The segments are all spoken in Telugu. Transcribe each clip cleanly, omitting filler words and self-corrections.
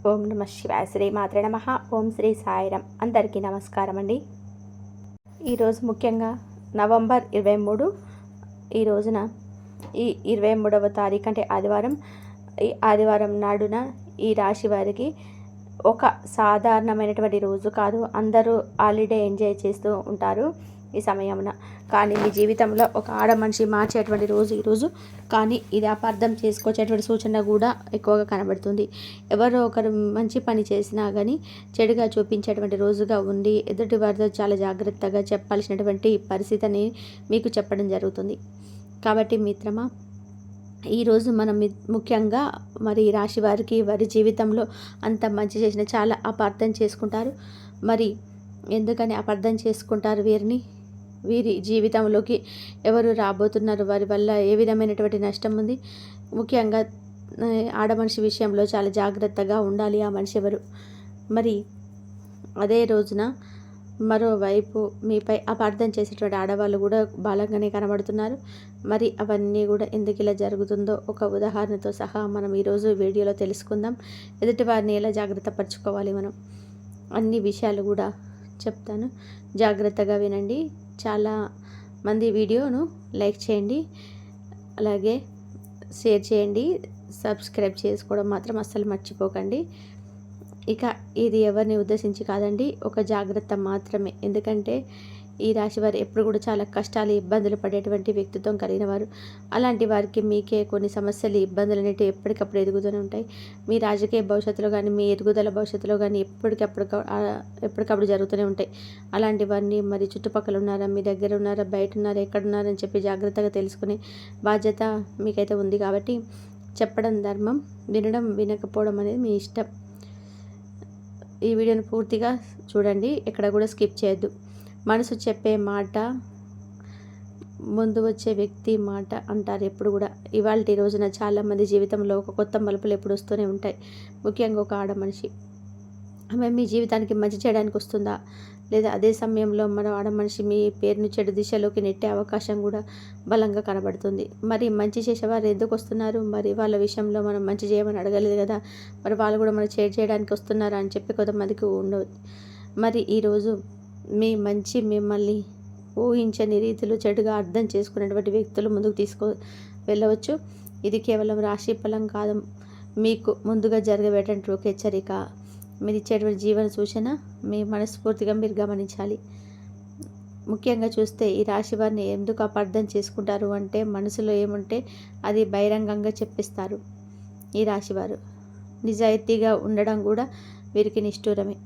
ఓం నమ శివాయ. శ్రీ మాత్రే నమః. ఓం శ్రీ సాయిరాం. అందరికీ నమస్కారం అండి. ఈరోజు ముఖ్యంగా నవంబర్ 23 ఈ రోజున ఈ 23వ తారీఖు అంటే ఆదివారం. ఈ ఆదివారం నాడున ఈ రాశి వారికి ఒక సాధారణమైనటువంటి రోజు కాదు. అందరూ హాలిడే ఎంజాయ్ చేస్తూ ఉంటారు ఈ సమయమున. కానీ మీ జీవితంలో ఒక ఆడ మనిషి మార్చేటువంటి రోజు ఈరోజు. కానీ ఇది అపార్థం చేసుకొచ్చేటువంటి సూచన కూడా ఎక్కువగా కనబడుతుంది. ఎవరో ఒకరు మంచి పని చేసినా కానీ చెడుగా చూపించేటువంటి రోజుగా ఉండి ఎదుటి వారితో చాలా జాగ్రత్తగా చెప్పాల్సినటువంటి పరిస్థితిని మీకు చెప్పడం జరుగుతుంది. కాబట్టి మిత్రమా, ఈరోజు మనం ముఖ్యంగా మరి రాశి వారికి వారి జీవితంలో అంత మంచి చేసిన చాలా అపార్థం చేసుకుంటారు. మరి ఎందుకని అపార్థం చేసుకుంటారు? వీరి జీవితంలోకి ఎవరు రాబోతున్నారు, వారి వల్ల ఏ విధమైనటువంటి నష్టం ఉంది? ముఖ్యంగా ఆడ మనిషి విషయంలో చాలా జాగ్రత్తగా ఉండాలి. ఆ మనిషి ఎవరు? మరి అదే రోజున మరోవైపు మీపై అపార్థం చేసేటువంటి ఆడవాళ్ళు కూడా బలంగానే కనబడుతున్నారు. మరి అవన్నీ కూడా ఎందుకు ఇలా జరుగుతుందో ఒక ఉదాహరణతో సహా మనం ఈరోజు వీడియోలో తెలుసుకుందాం. ఎదుటి వారిని ఎలా జాగ్రత్త పరచుకోవాలి మనం అన్ని విషయాలు కూడా చెప్తాను. జాగ్రత్తగా వినండి. చాలా మంది వీడియోను లైక్ చేయండి, అలాగే షేర్ చేయండి, సబ్స్క్రైబ్ చేసుకోవడం మాత్రం అస్సలు మర్చిపోకండి. ఇక ఇది ఎవరిని ఉద్దేశించి కాదండి, ఒక జాగ్రత్త మాత్రమే. ఎందుకంటే ఈ రాశి వారు ఎప్పుడు కూడా చాలా కష్టాలు ఇబ్బందులు పడేటువంటి వ్యక్తిత్వం కలిగిన వారు. అలాంటి వారికి మీకే కొన్ని సమస్యలు ఇబ్బందులు అనేవి ఎప్పటికప్పుడు ఎదుగుతూనే ఉంటాయి. మీ రాజకీయ భవిష్యత్తులో కానీ మీ ఎదుగుదల భవిష్యత్తులో కానీ ఎప్పటికప్పుడు జరుగుతూనే ఉంటాయి. అలాంటివన్నీ మరి చుట్టుపక్కల ఉన్నారా, మీ దగ్గర ఉన్నారా, బయట ఉన్నారా, ఎక్కడున్నారని చెప్పి జాగ్రత్తగా తెలుసుకునే బాధ్యత మీకైతే ఉంది. కాబట్టి చెప్పడం ధర్మం, వినడం వినకపోవడం అనేది మీ ఇష్టం. ఈ వీడియోని పూర్తిగా చూడండి, ఎక్కడ కూడా స్కిప్ చేయొద్దు. మనసు చెప్పే మాట ముందు వచ్చే వ్యక్తి మాట అంటారు ఎప్పుడు కూడా. ఇవాళ రోజున చాలామంది జీవితంలో ఒక కొత్త మలుపులు ఎప్పుడు వస్తూనే ఉంటాయి. ముఖ్యంగా ఒక ఆడ మనిషి ఆమె మీ జీవితానికి మంచి చేయడానికి వస్తుందా, లేదా అదే సమయంలో మరో ఆడ మనిషి మీ పేరును చెడు దిశలోకి నెట్టే అవకాశం కూడా బలంగా కనబడుతుంది. మరి మంచి చేసేవారు ఎందుకు వస్తున్నారు? మరి వాళ్ళ విషయంలో మనం మంచి చేయమని అడగలేదు కదా, మరి వాళ్ళు కూడా మనం చేడు చేయడానికి వస్తున్నారా అని చెప్పి కొంతమందికి ఉండవు. మరి ఈరోజు మీ మంచి మిమ్మల్ని ఊహించని రీతిలో చెడుగా అర్థం చేసుకునేటువంటి వ్యక్తులు ముందుకు వెళ్ళవచ్చు. ఇది కేవలం రాశి ఫలం కాదు, మీకు ముందుగా జరగబేటటువంటి ఒక హెచ్చరిక. మీరు ఇచ్చేటువంటి జీవన సూచన మీ మనస్ఫూర్తిగా మీరు గమనించాలి. ముఖ్యంగా చూస్తే ఈ రాశి వారిని ఎందుకు అపార్థం చేసుకుంటారు అంటే, మనసులో ఏముంటే అది బహిరంగంగా చెప్పిస్తారు. ఈ రాశివారు నిజాయితీగా ఉండడం కూడా వీరికి నిష్ఠూరమే.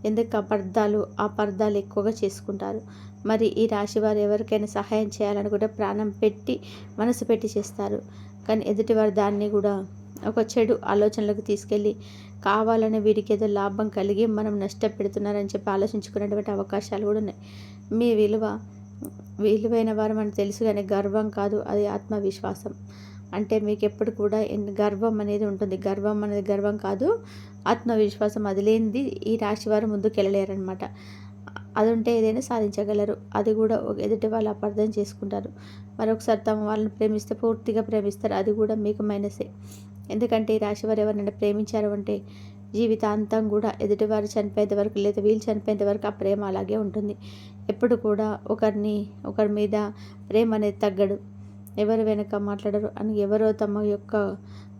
ఎందుకు అపార్థాలు ఎక్కువగా చేసుకుంటారు. మరి ఈ రాశివారు ఎవరికైనా సహాయం చేయాలనుకుంటే ప్రాణం పెట్టి మనసు పెట్టి చేస్తారు. కానీ ఎదుటివారు దాన్ని కూడా ఒక చెడు ఆలోచనలకు తీసుకెళ్ళి కావాలని వీరికి ఏదో లాభం కలిగి మనం నష్టపెడుతున్నారని చెప్పి ఆలోచించుకునేటువంటి అవకాశాలు కూడా ఉన్నాయి. మీ విలువైన వారు మనకు తెలుసు, కానీ గర్వం కాదు, అది ఆత్మవిశ్వాసం. అంటే మీకు ఎప్పుడు కూడా గర్వం అనేది ఉంటుంది. గర్వం అనేది గర్వం కాదు, ఆత్మవిశ్వాసం. అది లేనిది ఈ రాశి వారు ముందుకు వెళ్ళలేరనమాట. అది ఉంటే ఏదైనా సాధించగలరు. అది కూడా ఎదుటి వాళ్ళు అపార్థం చేసుకుంటారు. మరొకసారి తమ వాళ్ళని ప్రేమిస్తే పూర్తిగా ప్రేమిస్తారు. అది కూడా మీకు మైనసే. ఎందుకంటే ఈ రాశి వారు ఎవరినైనా ప్రేమించారు అంటే జీవితాంతం కూడా ఎదుటివారు చనిపోయేంత వరకు, లేదా వీళ్ళు చనిపోయేంత వరకు ఆ ప్రేమ అలాగే ఉంటుంది. ఎప్పుడు కూడా ఒకరి మీద ప్రేమ అనేది తగ్గడు. ఎవరు వెనక మాట్లాడరు అని ఎవరో తమ యొక్క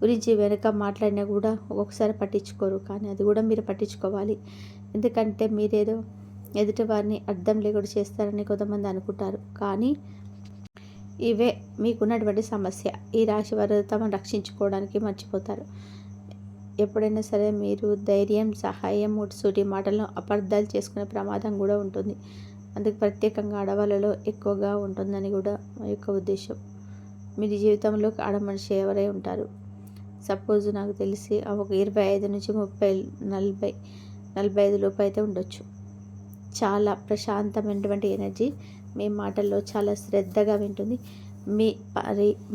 గురించి వెనక మాట్లాడినా కూడా ఒక్కొక్కసారి పట్టించుకోరు. కానీ అది కూడా మీరు పట్టించుకోవాలి. ఎందుకంటే మీరేదో ఎదుటి వారిని అర్థం లేకుండా చేస్తారని కొంతమంది అనుకుంటారు. కానీ ఇవే మీకున్నటువంటి సమస్య. ఈ రాశి వారు తమను రక్షించుకోవడానికి మర్చిపోతారు. ఎప్పుడైనా సరే మీరు ధైర్యం, సహాయం, ముట్సూటి మాటలను అపార్థాలు చేసుకునే ప్రమాదం కూడా ఉంటుంది. అందుకు ప్రత్యేకంగా ఆడవాళ్ళలో ఎక్కువగా ఉంటుందని కూడా మా యొక్క ఉద్దేశం. మీ జీవితంలో ఆడ మనిషి ఎవరై ఉంటారు. సపోజ్ నాకు తెలిసి ఒక 25 నుంచి 30, 45 లోపు అయితే ఉండొచ్చు. చాలా ప్రశాంతమైనటువంటి ఎనర్జీ, మీ మాటల్లో చాలా శ్రద్ధగా వింటుంది.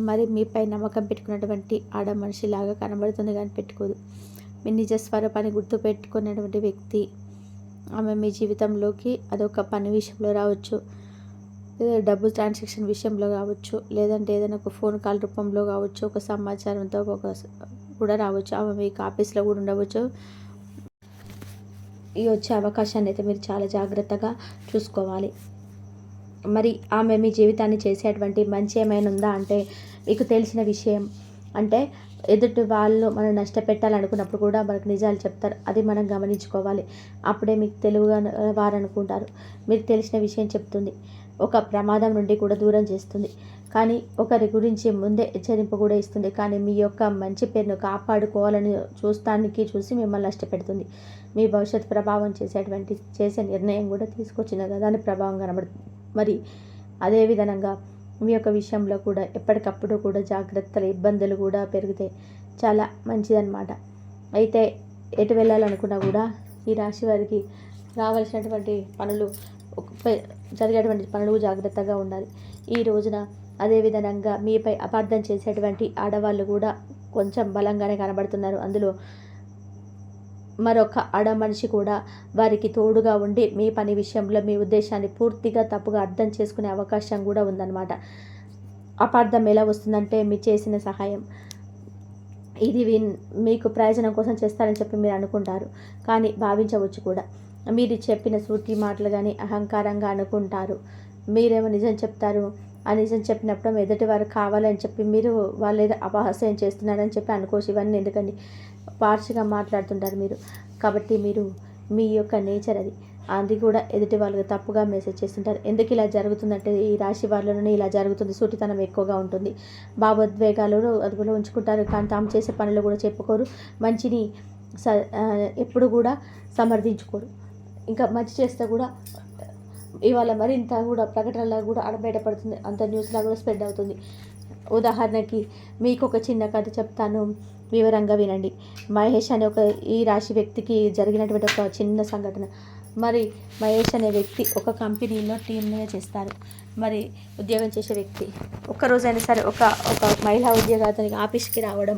మరి మీపై నమ్మకం పెట్టుకున్నటువంటి ఆడ మనిషిలాగా కనబడుతుంది, కానీ పెట్టుకోదు. మీ నిజ స్వరూపాన్ని గుర్తు పెట్టుకున్నటువంటి వ్యక్తి ఆమె మీ జీవితంలోకి అదొక పని విషయంలో రావచ్చు, లేదా డబ్బు ట్రాన్సాక్షన్ విషయంలో కావచ్చు, లేదంటే ఏదైనా ఒక ఫోన్ కాల్ రూపంలో కావచ్చు, ఒక సమాచారంతో కూడా రావచ్చు. ఆమె మీకు ఆఫీస్లో కూడా ఉండవచ్చు, ఈ వచ్చే అవకాశాన్ని అయితే మీరు చాలా జాగ్రత్తగా చూసుకోవాలి. మరి ఆమె మీ జీవితాన్ని చేసేటువంటి మంచి ఏమైనా ఉందా అంటే, మీకు తెలిసిన విషయం అంటే ఎదుటి వాళ్ళు మనం నష్టపెట్టాలనుకున్నప్పుడు కూడా మనకు నిజాలు చెప్తారు. అది మనం గమనించుకోవాలి. అప్పుడే మీకు తెలివిగా వారనుకుంటారు. మీకు తెలిసిన విషయం చెప్తుంది. ఒక ప్రమాదం నుండి కూడా దూరం చేస్తుంది. కానీ ఒకరి గురించి ముందే హెచ్చరింపు కూడా ఇస్తుంది. కానీ మీ యొక్క మంచి పేరును కాపాడుకోవాలని చూసి మిమ్మల్ని నష్టపెడుతుంది. మీ భవిష్యత్తు ప్రభావం చేసే నిర్ణయం కూడా తీసుకొచ్చిన దాని ప్రభావం కనబడుతుంది. మరి అదే విధంగా మీ యొక్క విషయంలో కూడా ఎప్పటికప్పుడు కూడా జాగ్రత్తలు, ఇబ్బందులు కూడా పెరిగితే చాలా మంచిదన్నమాట. అయితే ఎటు వెళ్ళాలనుకున్నా కూడా ఈ రాశి వారికి రావాల్సినటువంటి పనులు జరిగేటువంటి పనులు జాగ్రత్తగా ఉండాలి ఈ రోజున. అదేవిధంగా మీపై అపార్థం చేసేటువంటి ఆడవాళ్ళు కూడా కొంచెం బలంగానే కనబడుతున్నారు. అందులో మరొక ఆడ మనిషి కూడా వారికి తోడుగా ఉండి మీ పని విషయంలో మీ ఉద్దేశాన్ని పూర్తిగా తప్పుగా అర్థం చేసుకునే అవకాశం కూడా ఉందన్నమాట. అపార్థం ఎలా వస్తుందంటే, మీరు చేసిన సహాయం ఇది మీకు ప్రయోజనం కోసం చేస్తారని చెప్పి మీరు అనుకుంటారు, కానీ భావించవచ్చు కూడా. మీరు చెప్పిన సూటి మాటలు కానీ అహంకారంగా అనుకుంటారు. మీరేమో నిజం చెప్తారు. ఆ నిజం చెప్పినప్పుడు ఎదుటి వారు కావాలని చెప్పి మీరు వాళ్ళు ఏదో అపహాస్యం చేస్తున్నారని చెప్పి అనుకోవచ్చు. ఇవన్నీ ఎందుకండి, పార్షిగా మాట్లాడుతుంటారు మీరు. కాబట్టి మీరు మీ యొక్క నేచర్ అది కూడా ఎదుటి వాళ్ళకి తప్పుగా మెసేజ్ చేస్తుంటారు. ఎందుకు ఇలా జరుగుతుందంటే, ఈ రాశి వాళ్ళలోనే ఇలా జరుగుతుంది. సూటితనం ఎక్కువగా ఉంటుంది. భావోద్వేగాలు అదుపులో ఉంచుకుంటారు, కానీ తాము చేసే పనులు కూడా చెప్పుకోరు. మంచిని ఎప్పుడు కూడా సమర్థించుకోరు. ఇంకా మంచి చేస్తే కూడా ఇవాళ మరింత కూడా ప్రకటనలా కూడా ఆడబయటపడుతుంది. అంత న్యూస్లా కూడా స్ప్రెడ్ అవుతుంది. ఉదాహరణకి మీకు ఒక చిన్న కథ చెప్తాను, వివరంగా వినండి. మహేష్ అనే ఈ రాశి వ్యక్తికి జరిగినటువంటి ఒక చిన్న సంఘటన. మరి మహేష్ అనే వ్యక్తి ఒక కంపెనీలో టీమ్గా చేస్తారు. మరి ఉద్యోగం చేసే వ్యక్తి ఒక్కరోజైనా సరే ఒక మహిళా ఉద్యోగం అతనికి ఆఫీస్కి రావడం,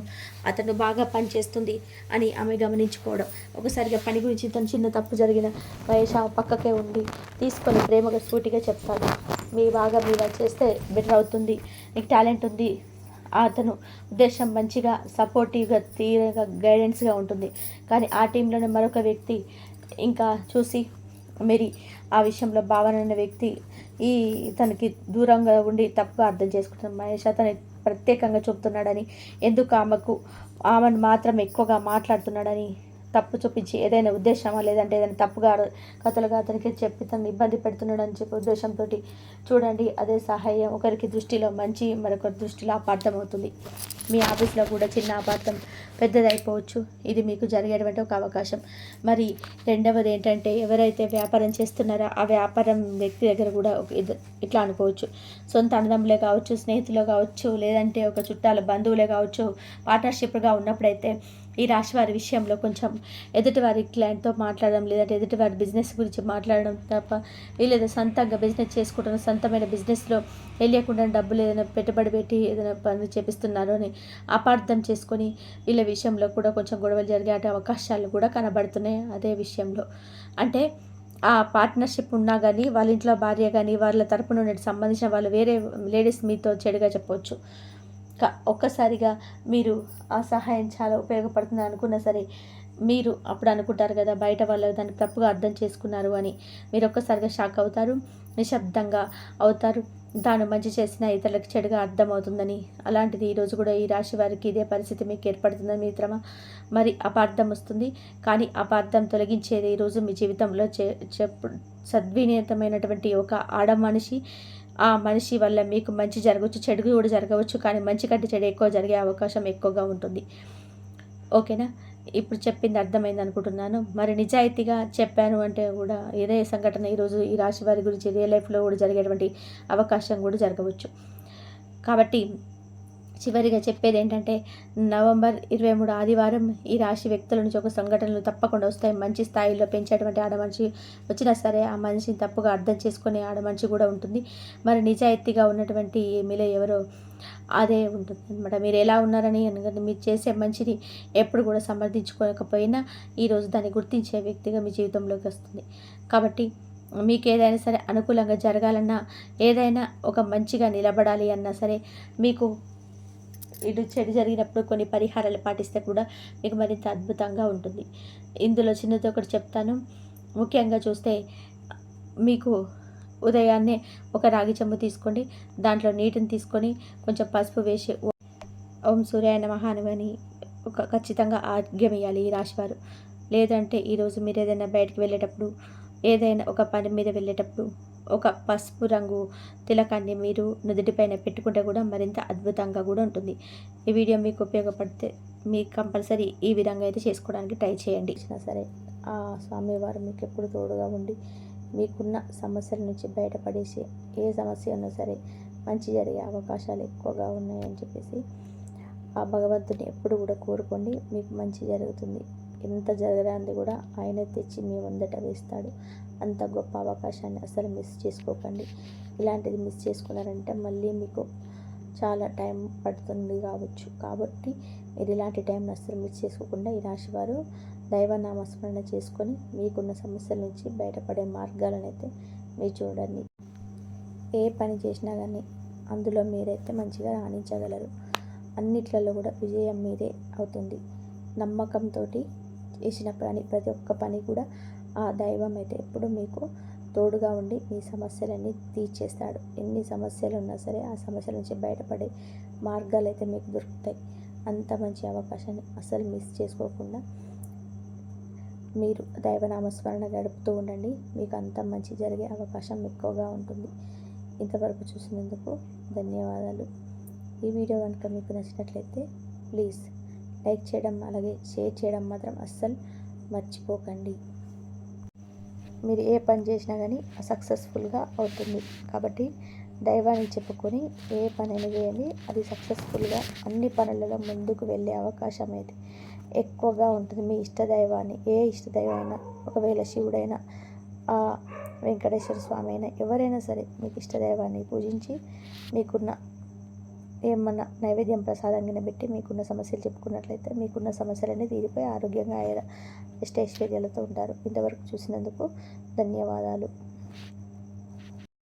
అతను బాగా పని చేస్తుంది అని ఆమె గమనించుకోవడం, ఒకసారిగా పని గురించి తను చిన్న తప్పు జరిగిన మహేష్ పక్కకే ఉండి తీసుకొని ప్రేమగా సూటిగా చెప్తాడు. మీరు చేస్తే బెటర్ అవుతుంది, నీకు టాలెంట్ ఉంది. అతను ఉద్దేశం మంచిగా సపోర్టివ్గా తీరగా గైడెన్స్గా ఉంటుంది. కానీ ఆ టీంలోనే మరొక వ్యక్తి ఇంకా చూసి మరి ఆ విషయంలో భావన అనే వ్యక్తి తనకి దూరంగా ఉండి తప్పుగా అర్థం చేసుకుంటున్నాడు. మహేష్ అతను ప్రత్యేకంగా చూపుతున్నాడని, ఎందుకు ఆమెను మాత్రం ఎక్కువగా మాట్లాడుతున్నాడని తప్పు చూపించి ఏదైనా ఉద్దేశమా లేదంటే ఏదైనా తప్పుగా కథలుగా అతనికి చెప్పి తను ఇబ్బంది పెడుతున్నాడని చెప్పి ఉద్దేశంతో చూడండి. అదే సహాయం ఒకరికి దృష్టిలో మంచి, మరొకరి దృష్టిలో అపార్థం అవుతుంది. మీ ఆఫీస్లో కూడా చిన్న అపార్థం పెద్దదైపోవచ్చు. ఇది మీకు జరిగేటువంటి ఒక అవకాశం. మరి రెండవది ఏంటంటే, ఎవరైతే వ్యాపారం చేస్తున్నారో ఆ వ్యాపారం వ్యక్తి దగ్గర కూడా ఇట్లా అనుకోవచ్చు, సొంత అన్నదమ్ములే కావచ్చు, స్నేహితులే కావచ్చు, లేదంటే ఒక చుట్టాల బంధువులే కావచ్చు, పార్ట్నర్షిప్గా ఉన్నప్పుడైతే ఈ రాశి వారి విషయంలో కొంచెం ఎదుటివారి క్లయింట్తో మాట్లాడడం, లేదంటే ఎదుటివారి బిజినెస్ గురించి మాట్లాడడం తప్ప, వీళ్ళు సొంతంగా బిజినెస్ చేసుకుంటున్న సొంతమైన బిజినెస్లో వెళ్ళకుండా డబ్బులు ఏదైనా పెట్టుబడి పెట్టి ఏదైనా పనులు చేపిస్తున్నారు అని అపార్థం చేసుకొని వీళ్ళ విషయంలో కూడా కొంచెం గొడవలు జరిగే అవకాశాలు కూడా కనబడుతున్నాయి. అదే విషయంలో అంటే ఆ పార్ట్నర్షిప్ ఉన్నా కానీ వాళ్ళ ఇంట్లో భార్య కానీ వాళ్ళ తరపున సంబంధించిన వాళ్ళు వేరే లేడీస్ మీతో చెడుగా చెప్పవచ్చు. ఒక్కసారిగా మీరు ఆ సహాయం చాలా ఉపయోగపడుతుంది అనుకున్నా సరే, మీరు అప్పుడు అనుకుంటారు కదా, బయట వాళ్ళు దాన్ని తప్పుగా అర్థం చేసుకున్నారు అని. మీరు ఒక్కసారిగా షాక్ అవుతారు, నిశ్శబ్దంగా అవుతారు. తాను మంచి చేసిన ఇతరులకు చెడుగా అర్థమవుతుందని. అలాంటిది ఈరోజు కూడా ఈ రాశి వారికి ఇదే పరిస్థితి మీకు ఏర్పడుతుందని మిత్రమా. మరి అపార్థం వస్తుంది, కానీ అపార్థం తొలగించేది ఈరోజు మీ జీవితంలో సద్వినియతమైనటువంటి ఒక ఆడ మనిషి. ఆ మనిషి వల్ల మీకు మంచి జరగవచ్చు, చెడు కూడా జరగవచ్చు, కానీ మంచి కంటే చెడు ఎక్కువ జరిగే అవకాశం ఎక్కువగా ఉంటుంది. ఓకేనా, ఇప్పుడు చెప్పింది అర్థమైంది అనుకుంటున్నాను. మరి నిజాయితీగా చెప్పాను అంటే కూడా ఇదే సంఘటన ఈరోజు ఈ రాశి వారి గురించి రియల్ లైఫ్లో కూడా జరిగేటువంటి అవకాశం కూడా జరగవచ్చు. కాబట్టి చివరిగా చెప్పేది ఏంటంటే, నవంబర్ 23 ఆదివారం ఈ రాశి వ్యక్తుల నుంచి ఒక సంఘటనలు తప్పకుండా వస్తాయి. మంచి స్థాయిలో పెంచేటువంటి ఆడమనిషి వచ్చినా సరే ఆ మనిషిని తప్పుగా అర్థం చేసుకునే ఆడమనిషి కూడా ఉంటుంది. మరి నిజాయితీగా ఉన్నటువంటి మీలో ఎవరో అదే ఉంటుంది అనమాట. మీరు ఎలా ఉన్నారని మీరు చేసే మంచిని ఎప్పుడు కూడా సమర్థించుకోకపోయినా ఈరోజు దాన్ని గుర్తించే వ్యక్తిగా మీ జీవితంలోకి వస్తుంది. కాబట్టి మీకు ఏదైనా సరే అనుకూలంగా జరగాలన్నా, ఏదైనా ఒక మంచిగా నిలబడాలి అన్నా సరే, మీకు ఇటు చెడు జరిగినప్పుడు కొన్ని పరిహారాలు పాటిస్తే కూడా మీకు మరింత అద్భుతంగా ఉంటుంది. ఇందులో చిన్నది ఒకటి చెప్తాను. ముఖ్యంగా చూస్తే మీకు ఉదయాన్నే ఒక రాగి చెంబు తీసుకోండి. దాంట్లో నీటిని తీసుకొని కొంచెం పసుపు వేసి ఓం సూర్యాయ నమః అని ఖచ్చితంగా ఆజ్ఞమేయాలి ఈ రాశివారు. లేదంటే ఈరోజు మీరు ఏదైనా బయటికి వెళ్ళేటప్పుడు, ఏదైనా ఒక పని మీద వెళ్ళేటప్పుడు ఒక పసుపు రంగు తిలకాన్ని మీరు నుదుటిపైన పెట్టుకుంటే కూడా మరింత అద్భుతంగా కూడా ఉంటుంది. ఈ వీడియో మీకు ఉపయోగపడితే మీకు కంపల్సరీ ఈ విధంగా అయితే చేసుకోవడానికి ట్రై చేయండి. సరే, ఆ స్వామివారు మీకు ఎప్పుడు తోడుగా ఉండి మీకున్న సమస్యల నుంచి బయటపడేసి ఏ సమస్య ఉన్నా సరే మంచి జరిగే అవకాశాలు ఎక్కువగా ఉన్నాయని చెప్పేసి ఆ భగవంతుని ఎప్పుడు కూడా కోరుకోండి. మీకు మంచి జరుగుతుంది. ఎంత జరగరాంది కూడా ఆయన తెచ్చి మీ ముందట వేస్తాడు. అంత గొప్ప అవకాశాన్ని అసలు మిస్ చేసుకోకండి. ఇలాంటిది మిస్ చేసుకున్నారంటే మళ్ళీ మీకు చాలా టైం పడుతుంది కావచ్చు. కాబట్టి మీరు ఇలాంటి టైంని అస్సలు మిస్ చేసుకోకుండా ఈ రాశివారు దైవనామస్మరణ చేసుకొని మీకున్న సమస్యల నుంచి బయటపడే మార్గాలను అయితే మీరు చూడండి. ఏ పని చేసినా కానీ అందులో మీరైతే మంచిగా రాణించగలరు. అన్నిట్లలో కూడా విజయం మీదే అవుతుంది. నమ్మకంతో చేసిన ప్రతి ఒక్క పని కూడా ఆ దైవం అయితే ఎప్పుడు మీకు తోడుగా ఉండి మీ సమస్యలన్నీ తీర్చేస్తాడు. ఎన్ని సమస్యలు ఉన్నా సరే ఆ సమస్యల నుంచి బయటపడే మార్గాలు అయితే మీకు దొరుకుతాయి. అంత మంచి అవకాశాన్ని అసలు మిస్ చేసుకోకుండా మీరు దైవనామస్మరణ గడుపుతూ ఉండండి. మీకు అంత మంచి జరిగే అవకాశం ఎక్కువగా ఉంటుంది. ఇంతవరకు చూసినందుకు ధన్యవాదాలు. ఈ వీడియో కనుక మీకు నచ్చినట్లయితే ప్లీజ్ లైక్ చేయడం అలాగే షేర్ చేయడం మాత్రం అస్సలు మర్చిపోకండి. మీరు ఏ పని చేసినా కానీ సక్సెస్ఫుల్గా అవుతుంది. కాబట్టి దైవాన్ని చెప్పుకొని ఏ పనైనా చేయండి, అది సక్సెస్ఫుల్గా అన్ని పనులలో ముందుకు వెళ్ళే అవకాశం అయితే ఎక్కువగా ఉంటుంది. మీ ఇష్టదైవాన్ని, ఏ ఇష్టదైవమైనా, ఒకవేళ శివుడైనా, వెంకటేశ్వర స్వామి అయినా, ఎవరైనా సరే మీకు ఇష్టదైవాన్ని పూజించి మీకున్న ఏమన్నా నైవేద్యం ప్రసాదంగా పెట్టి మీకున్న సమస్యలు చెప్పుకున్నట్లయితే మీకున్న సమస్యలన్నీ తీరిపోయి ఆరోగ్యంగా ఐశ్వర్యాలతో ఉంటారు. ఇంతవరకు చూసినందుకు ధన్యవాదాలు.